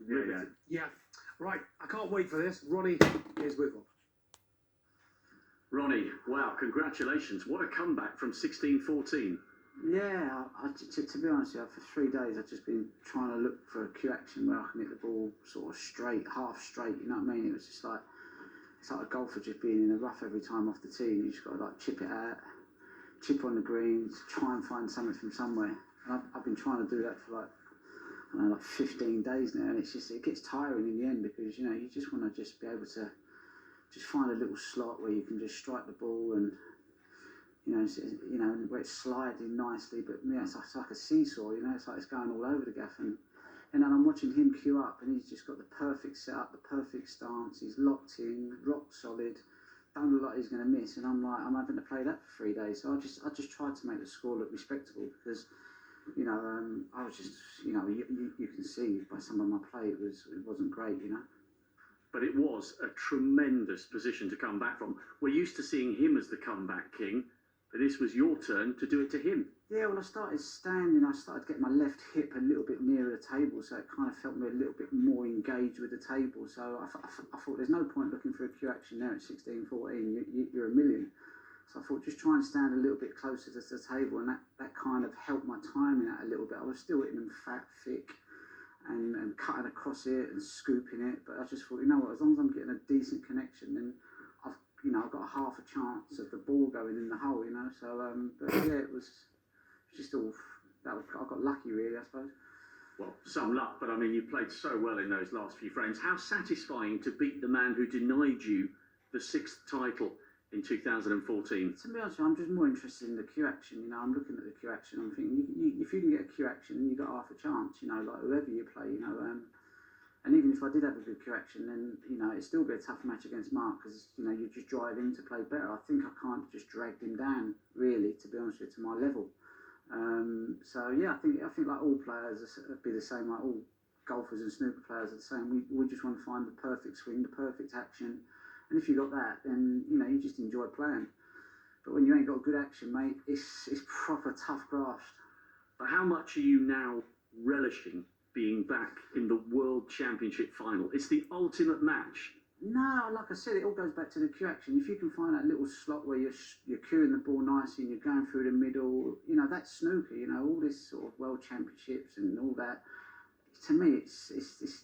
Yeah. Right, I can't wait for this. Ronnie is with one. Ronnie, wow, congratulations. What a comeback from 16-14. Yeah, to be honest with you, for 3 days I've just been trying to look for a cue action where I can hit the ball sort of straight, half straight, you know what I mean? It was just like, it's like a golfer just being in the rough every time off the tee. You just got to like chip it out, chip on the greens, try and find something from somewhere. And I've been trying to do that for like, I don't know, like 15 days now, and it gets tiring in the end because, you know, you just want to just be able to just find a little slot where you can just strike the ball and, you know, where it's sliding nicely, but yeah, it's like a seesaw, you know, it's like it's going all over the gaff. And then I'm watching him cue up, and he's just got the perfect setup, the perfect stance, he's locked in, rock solid, don't look like he's going to miss. And I'm like, I'm having to play that for 3 days. So I just tried to make the score look respectable because, you know, I was just, you know, you can see by some of my play it wasn't great, you know. But it was a tremendous position to come back from. We're used to seeing him as the comeback king, but this was your turn to do it to him. Yeah, when I started standing, I started getting my left hip a little bit nearer the table, so it kind of felt me a little bit more engaged with the table. So I thought there's no point looking for a cue action there at 16-14, you're a million. So I thought just try and stand a little bit closer to the table, and that kind of helped my timing out a little bit. I was still hitting them fat, thick, and cutting across it and scooping it, but I just thought, you know what, as long as I'm getting a decent connection, then I've got a half a chance of the ball going in the hole, you know. So, but yeah, it was just all I got lucky, really, I suppose. Well, some luck, but I mean, you played so well in those last few frames. How satisfying to beat the man who denied you the 6th title in 2014? To be honest, I'm just more interested in the cue action. You know, I'm looking at the cue action. I'm thinking, if you can get a cue action, you got half a chance. You know, like whoever you play, you know. And even if I did have a good cue action, then, you know, it'd still be a tough match against Mark because, you know, you just drive him to play better. I think I kind of just dragged him down, really, to be honest with you, to my level. So yeah, I think like all players would be the same. Like all golfers and snooker players are the same. We just want to find the perfect swing, the perfect action, and if you got that, then, you know, you just enjoy playing. But when you ain't got good action, mate, it's proper tough graft. But how much are you now relishing being back in the World Championship final? It's the ultimate match. No, like I said, it all goes back to the cue action. If you can find that little slot where you're cueing the ball nicely and you're going through the middle, you know, that's snooker. You know, all this sort of World Championships and all that. To me, it's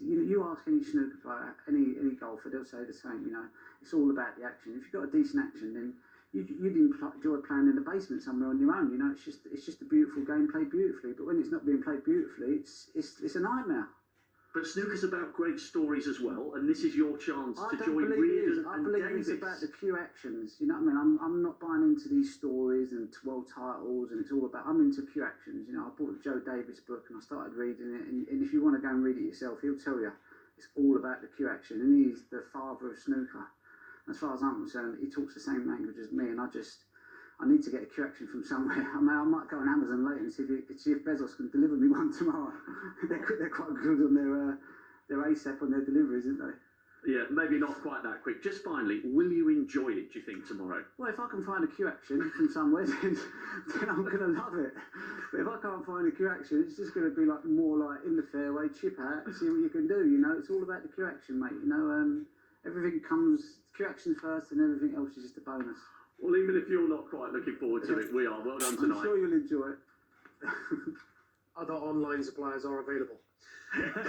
you know, you ask any snooker player, any golfer, they'll say the same. You know, it's all about the action. If you've got a decent action, then you'd enjoy playing in the basement somewhere on your own. You know, it's just a beautiful game played beautifully. But when it's not being played beautifully, it's a nightmare. But snooker's about great stories as well, and this is your chance to join Reardon and Davis. I believe it's about the cue actions. You know what I mean? I'm not buying into these stories and world titles, and it's all about. I'm into cue actions. You know, I bought the Joe Davis book and I started reading it. And if you want to go and read it yourself, he'll tell you it's all about the cue action. And he's the father of snooker. As far as I'm concerned, he talks the same language as me, and I need to get a cue action from somewhere. I might go on Amazon later and see if Bezos can deliver me one tomorrow. They're quite good on their ASAP on their deliveries, aren't they? Yeah, maybe not quite that quick. Just finally, will you enjoy it, do you think, tomorrow? Well, if I can find a cue action from somewhere, then I'm going to love it. But if I can't find a cue action, it's just going to be like more like in the fairway, chip out, see what you can do. You know, it's all about the cue action, mate. You know, everything comes cue action first, and everything else is just a bonus. Well, even if you're not quite looking forward to it, we are. Well done tonight. I'm sure you'll enjoy it. Other online suppliers are available.